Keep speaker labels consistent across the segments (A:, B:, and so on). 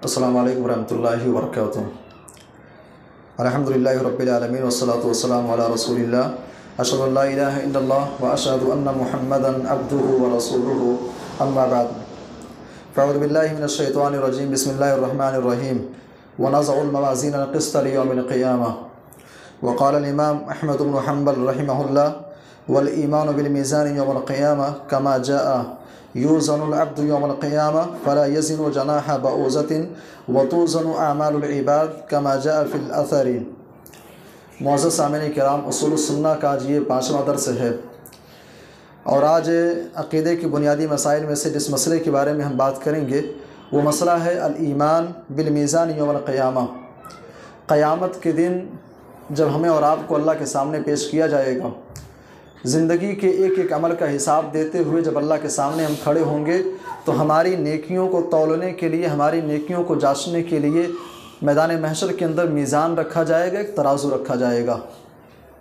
A: السلام علیکم ورحمۃ اللہ وبرکاتہ۔ الحمدللہ رب العالمین والصلاة والسلام علی رسول اللہ اشہد ان لا الہ الا اللہ واشہد ان محمدا عبدہ ورسولہ اما بعد فاعوذ باللہ من الشیطان الرجیم بسم اللہ الرحمن الرحیم ونضع الموازین القسط لیوم القیامہ وقال الامام احمد بن حنبل رحمہ اللہ والایمان بالمیزان یوم القیامہ کما جاء یوزن العبد یوم القیامہ فلا یزن جناح بعوضۃ وتوزن اعمال العباد کما جاء فی الاثر۔ معزز سامعین کرام، اصول السنہ کا آج یہ 5واں درس ہے، اور آج عقیدے کی بنیادی مسائل میں سے جس مسئلے کے بارے میں ہم بات کریں گے وہ مسئلہ ہے الایمان بالمیزان یوم القیامہ۔ قیامت کے دن جب ہمیں اور آپ کو اللہ کے سامنے پیش کیا جائے گا، زندگی کے ایک ایک عمل کا حساب دیتے ہوئے جب اللہ کے سامنے ہم کھڑے ہوں گے تو ہماری نیکیوں کو تولنے کے لیے، ہماری نیکیوں کو جانچنے کے لیے میدان محشر کے اندر میزان رکھا جائے گا، ایک ترازو رکھا جائے گا۔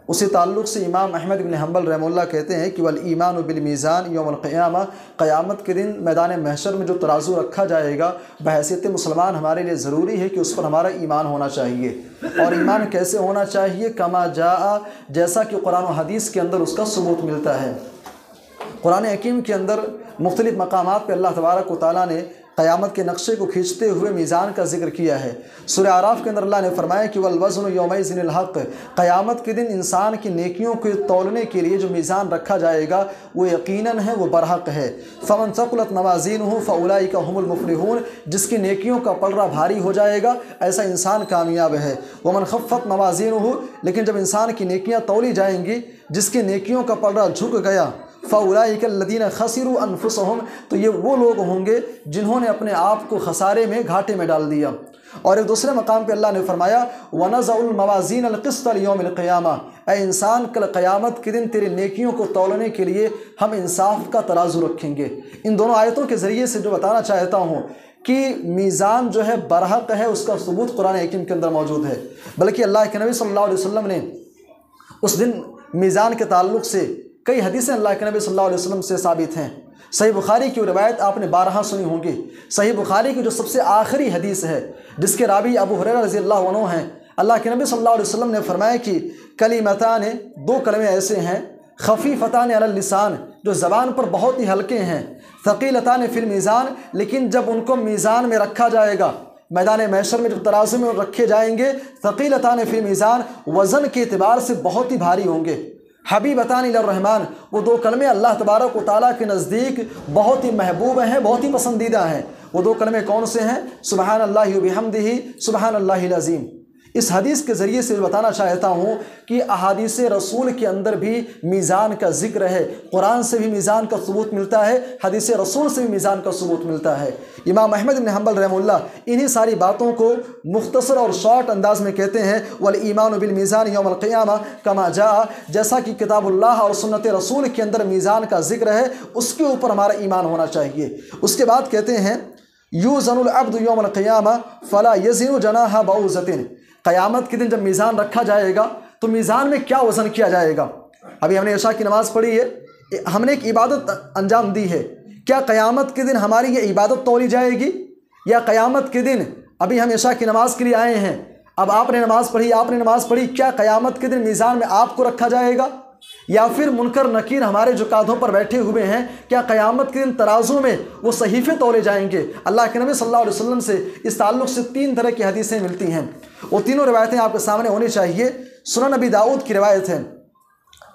A: اسی تعلق سے امام احمد بن حنبل رحمہ اللہ کہتے ہیں کہ والایمان بالمیزان یوم القیامہ، قیامت کے دن میدان محشر میں جو ترازو رکھا جائے گا بحیثیت مسلمان ہمارے لیے ضروری ہے کہ اس پر ہمارا ایمان ہونا چاہیے۔ اور ایمان کیسے ہونا چاہیے؟ کما جاء، جیسا کہ قرآن و حدیث کے اندر اس کا ثبوت ملتا ہے۔ قرآن حکیم کے اندر مختلف مقامات پہ اللہ تبارک و تعالیٰ نے قیامت کے نقشے کو کھینچتے ہوئے میزان کا ذکر کیا ہے۔ سورہ اعراف کے اندر اللہ نے فرمایا کہ والوزن یومئذ الحق، قیامت کے دن انسان کی نیکیوں کو تولنے کے لیے جو میزان رکھا جائے گا وہ یقیناً ہے، وہ برحق ہے۔ فمن ثقلت موازینہ فاولئک هم المفلحون، جس کی نیکیوں کا پلڑا بھاری ہو جائے گا ایسا انسان کامیاب ہے۔ ومن خفت موازینہ، لیکن جب انسان کی نیکیاں تولی جائیں گی، جس کی نیکیوں کا پلڑا جھک گیا، فاولئک الذین خسروا انفسهم، تو یہ وہ لوگ ہوں گے جنہوں نے اپنے آپ کو خسارے میں، گھاٹے میں ڈال دیا۔ اور ایک دوسرے مقام پہ اللہ نے فرمایا وَنَضَعُ الْمَوَازِينَ الْقِسْطَ لِيَوْمِ الْقِيَامَةِ، اے انسان کل قیامت کے دن تیرے نیکیوں کو تولنے کے لیے ہم انصاف کا ترازو رکھیں گے۔ ان دونوں آیتوں کے ذریعے سے جو بتانا چاہتا ہوں کہ میزان جو ہے برحق ہے، اس کا ثبوت قرآن حکیم کے اندر موجود ہے۔ بلکہ اللہ کے نبی صلی اللہ علیہ وسلم نے اس دن میزان کے تعلق سے کئی حدیثیں اللہ کے نبی صلی اللہ علیہ وسلم سے ثابت ہیں۔ صحیح بخاری کی روایت آپ نے بارہا سنی ہوں گی۔ صحیح بخاری کی جو سب سے آخری حدیث ہے، جس کے راوی ابو ہریرہ رضی اللہ عنہ ہیں، اللہ کے نبی صلی اللہ علیہ وسلم نے فرمایا کہ کلمتان، دو کلمے ایسے ہیں، خفیفتان علی اللسان، جو زبان پر بہت ہی ہلکے ہیں، ثقیلتان فی المیزان، لیکن جب ان کو میزان میں رکھا جائے گا، میدان محشر میں جب ترازو میں رکھے جائیں گے، ثقیلتان فی المیزان، وزن کے اعتبار سے بہت ہی بھاری ہوں گے۔ حبیبتان الی الرحمن، وہ دو کلمے اللہ تبارک و تعالیٰ کے نزدیک بہت ہی محبوب ہیں، بہت ہی پسندیدہ ہیں۔ وہ دو کلمے کون سے ہیں؟ سبحان اللہ وبحمدہ، سبحان اللہ العظیم۔ اس حدیث کے ذریعے سے بتانا چاہتا ہوں کہ احادیث رسول کے اندر بھی میزان کا ذکر ہے۔ قرآن سے بھی میزان کا ثبوت ملتا ہے، حدیث رسول سے بھی میزان کا ثبوت ملتا ہے۔ امام احمد بن حنبل رحمہ اللہ انہی ساری باتوں کو مختصر اور شارٹ انداز میں کہتے ہیں والایمان بالمیزان یوم القیامہ کما جاء، جیسا کہ کتاب اللہ اور سنت رسول کے اندر میزان کا ذکر ہے، اس کے اوپر ہمارا ایمان ہونا چاہیے۔ اس کے بعد کہتے ہیں یوزن العبد یوم القیامہ فلا یزن جناح بعوضۃ، قیامت کے دن جب میزان رکھا جائے گا تو میزان میں کیا وزن کیا جائے گا؟ ابھی ہم نے عشاء کی نماز پڑھی ہے، ہم نے ایک عبادت انجام دی ہے، کیا قیامت کے دن ہماری یہ عبادت تولی جائے گی؟ یا قیامت کے دن، ابھی ہم عشاء کی نماز کے لیے آئے ہیں، اب آپ نے نماز پڑھی، کیا قیامت کے دن میزان میں آپ کو رکھا جائے گا؟ یا پھر منکر نکیر ہمارے جو کاندھوں پر بیٹھے ہوئے ہیں، کیا قیامت کے دن ترازو میں وہ صحیفے تولے جائیں گے؟ اللہ کے نبی صلی اللہ علیہ وسلم سے اس تعلق سے 3 طرح کی حدیثیں ملتی ہیں، وہ تینوں روایتیں آپ کے سامنے ہونی چاہیے۔ سنن نبی داؤد کی روایت ہے۔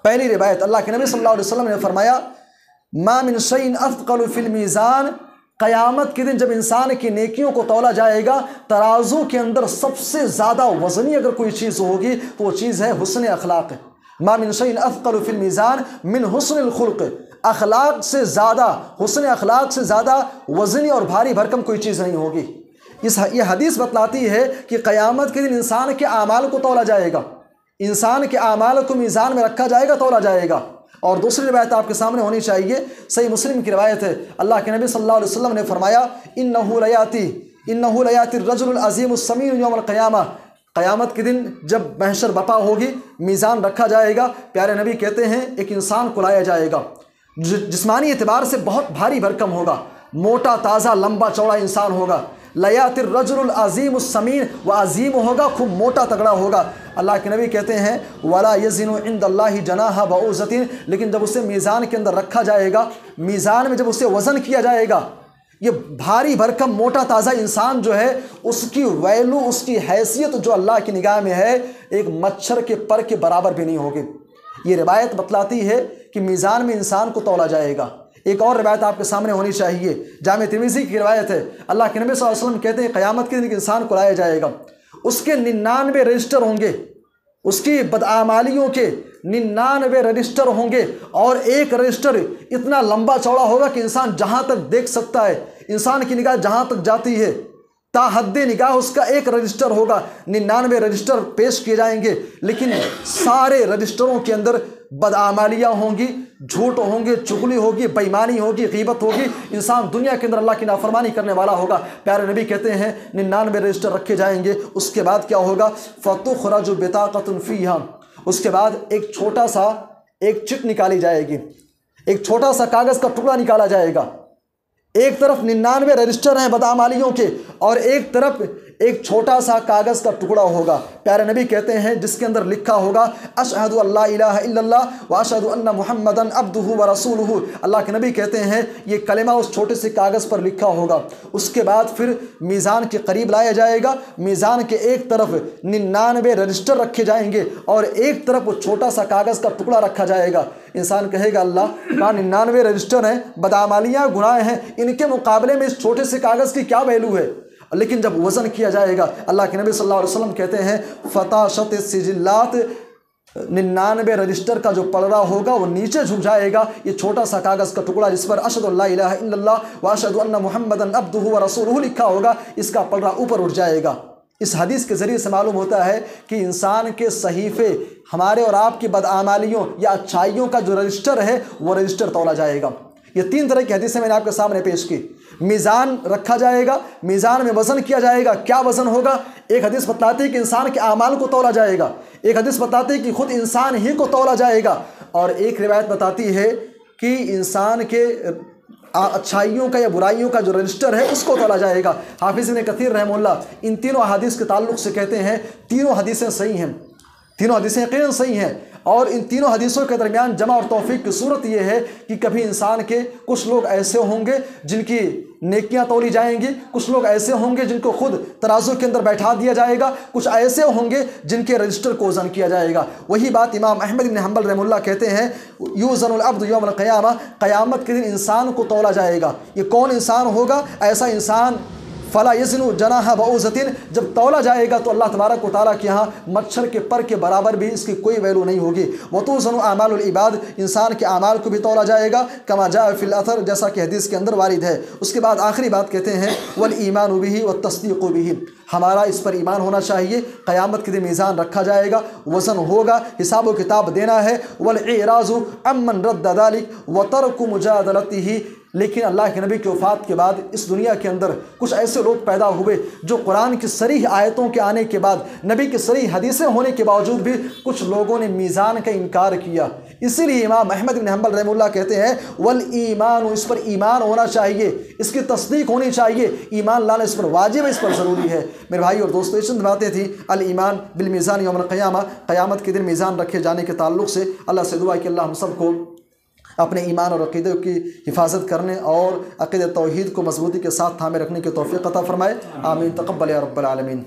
A: پہلی روایت، اللہ کے نبی صلی اللہ علیہ وسلم نے فرمایا ما من شیء اثقل فی المیزان، قیامت کے دن جب انسان کی نیکیوں کو تولا جائے گا، ترازو کے اندر سب سے زیادہ وزنی اگر کوئی چیز ہوگی تو وہ چیز ہے حسن اخلاق۔ ما من شیء اثقل فی المیزان من حسن الخلق، اخلاق سے زیادہ، حسن اخلاق سے زیادہ وزنی اور بھاری بھرکم کوئی چیز نہیں ہوگی۔ یہ حدیث بتلاتی ہے کہ قیامت کے دن انسان کے اعمال کو تولا جائے گا، انسان کے اعمال کو میزان میں رکھا جائے گا، تولا جائے گا۔ اور دوسری روایت آپ کے سامنے ہونی چاہیے، صحیح مسلم کی روایت ہے، اللہ کے نبی صلی اللہ علیہ وسلم نے فرمایا انہ لیاتی الرجل العظیم السمین یوم القیامہ، قیامت کے دن جب محشر بپا ہوگی، میزان رکھا جائے گا، پیارے نبی کہتے ہیں ایک انسان کو لایا جائے گا، جسمانی اعتبار سے بہت بھاری بھرکم ہوگا، موٹا تازہ لمبا چوڑا انسان ہوگا، لیات الرجل العظیم السمین، وہ عظیم ہوگا، خوب موٹا تگڑا ہوگا۔ اللہ کے نبی کہتے ہیں ولا یزن عند اللہ جناح بعوضۃ، لیکن جب اسے میزان کے اندر رکھا جائے گا، میزان میں جب اسے وزن کیا جائے گا، یہ بھاری بھرکم موٹا تازہ انسان جو ہے، اس کی ویلو، اس کی حیثیت جو اللہ کی نگاہ میں ہے ایک مچھر کے پر کے برابر بھی نہیں ہوگی۔ یہ روایت بتلاتی ہے کہ میزان میں انسان کو تولا جائے گا۔ ایک اور روایت آپ کے سامنے ہونی چاہیے، جامع ترمذی کی روایت ہے، اللہ کے نبی صلی اللہ علیہ وسلم کہتے ہیں قیامت کے دن انسان کو لایا جائے گا، اس کے 99 رجسٹر ہوں گے، اس کی بدعمالیوں کے 99 رجسٹر ہوں گے، اور ایک رجسٹر اتنا لمبا چوڑا ہوگا کہ انسان جہاں تک دیکھ سکتا ہے، انسان کی نگاہ جہاں تک جاتی ہے، تا حد نگاہ اس کا ایک رجسٹر ہوگا۔ 99 رجسٹر پیش کیے جائیں گے، لیکن سارے رجسٹروں کے اندر بدعمالیاں ہوں گی، جھوٹ ہوں گے، چغلی ہوگی، بےایمانی ہوگی، غیبت ہوگی، انسان دنیا کے اندر اللہ کی نافرمانی کرنے والا ہوگا۔ پیارے نبی کہتے ہیں 99 رجسٹر رکھے جائیں گے، اس کے بعد کیا ہوگا؟ فَتُخْرَجُ بِطَاقَةٌ فِيهَا، اس کے بعد ایک چھوٹا سا ایک چٹ نکالی جائے گی، ایک چھوٹا سا کاغذ کا ٹکڑا نکالا جائے گا۔ ایک طرف 99 رجسٹر ہیں بدعمالیوں کے، اور ایک طرف ایک چھوٹا سا کاغذ کا ٹکڑا ہوگا۔ پیارے نبی کہتے ہیں جس کے اندر لکھا ہوگا اشہد ان لا الہ الا اللہ واشہد ان محمدا عبدہ ورسولہ۔ اللہ کے نبی کہتے ہیں یہ کلمہ اس چھوٹے سے کاغذ پر لکھا ہوگا۔ اس کے بعد پھر میزان کے قریب لایا جائے گا، میزان کے ایک طرف 99 رجسٹر رکھے جائیں گے، اور ایک طرف وہ چھوٹا سا کاغذ کا ٹکڑا رکھا جائے گا۔ انسان کہے گا اللہ کہاں 99 رجسٹر ہیں، بدعمالیاں، گناہ ہیں، ان کے مقابلے میں اس چھوٹے سے کاغذ کی کیا ویلو ہے؟ لیکن جب وزن کیا جائے گا، اللہ کے نبی صلی اللہ علیہ وسلم کہتے ہیں فتاشت السجلات، 99 رجسٹر کا جو پلڑا ہوگا وہ نیچے جھک جائے گا۔ یہ چھوٹا سا کاغذ کا ٹکڑا جس پر اشہد ان لا الہ الا اللہ واشہد ان محمدا عبدہ ورسولہ لکھا ہوگا، اس کا پلڑا اوپر اٹھ جائے گا۔ اس حدیث کے ذریعے سے معلوم ہوتا ہے کہ انسان کے صحیفے، ہمارے اور آپ کی بدعمالیوں یا اچھائیوں کا جو رجسٹر ہے وہ رجسٹر تولا جائے گا۔ یہ 3 طرح کی حدیثیں میں نے آپ کے سامنے پیش کی۔ میزان رکھا جائے گا، میزان میں وزن کیا جائے گا۔ کیا وزن ہوگا؟ ایک حدیث بتاتی ہے کہ انسان کے اعمال کو تولا جائے گا، ایک حدیث بتاتی ہے کہ خود انسان ہی کو تولا جائے گا، اور ایک روایت بتاتی ہے کہ انسان کے اچھائیوں کا یا برائیوں کا جو رجسٹر ہے اس کو تولا جائے گا۔ حافظ ابن کثیر رحمہ اللہ ان تینوں احادیث کے تعلق سے کہتے ہیں تینوں حدیثیں صحیح ہیں، تینوں حدیثیں یقیناً صحیح ہیں، اور ان تینوں حدیثوں کے درمیان جمع اور توفیق کی صورت یہ ہے کہ کبھی انسان کے کچھ لوگ ایسے ہوں گے جن کی نیکیاں تولی جائیں گی، کچھ لوگ ایسے ہوں گے جن کو خود ترازو کے اندر بیٹھا دیا جائے گا، کچھ ایسے ہوں گے جن کے رجسٹر کو وزن کیا جائے گا۔ وہی بات امام احمد بن حنبل رحمہ اللہ کہتے ہیں یوزن العبد یوم القیامہ، قیامت کے دن انسان کو تولا جائے گا۔ یہ کون انسان ہوگا؟ ایسا انسان فلا یزن جناح بعوضۃ، جب تولا جائے گا تو اللہ تبارک و تعالیٰ کے یہاں مچھر کے پر کے برابر بھی اس کی کوئی ویلو نہیں ہوگی۔ وتوزن اعمال العباد، انسان کے اعمال کو بھی تولا جائے گا، کما جاء فی الاثر، جیسا کہ حدیث کے اندر وارد ہے۔ اس کے بعد آخری بات کہتے ہیں والایمان بہ والتصدیق بہ، ہمارا اس پر ایمان ہونا چاہیے۔ قیامت کے دن میزان رکھا جائے گا، وزن ہوگا، حساب و کتاب دینا ہے۔ والاعراض عمن رد ذلک وترک مجادلتہ، لیکن اللہ کے نبی کی وفات کے بعد اس دنیا کے اندر کچھ ایسے لوگ پیدا ہوئے جو قرآن کی صریح آیتوں کے آنے کے بعد، نبی کی صریح حدیثیں ہونے کے باوجود بھی کچھ لوگوں نے میزان کا انکار کیا۔ اسی لیے امام احمد بن حنبل رحمہ اللہ کہتے ہیں والایمان، اس پر ایمان ہونا چاہیے، اس کی تصدیق ہونی چاہیے، ایمان لانا اس پر واجب ہے، اس پر ضروری ہے۔ میرے بھائی اور دوستو، یہ چند باتیں تھیں الایمان بالمیزان یوم القیامہ، قیامت کے دن میزان رکھے جانے کے تعلق سے۔ اللہ سے دعا ہے کہ اللہ ہم سب کو اپنے ایمان اور عقیدے کی حفاظت کرنے اور عقیدہ توحید کو مضبوطی کے ساتھ تھامے رکھنے کی توفیق عطا فرمائے۔ آمین، تقبل یا رب العالمین۔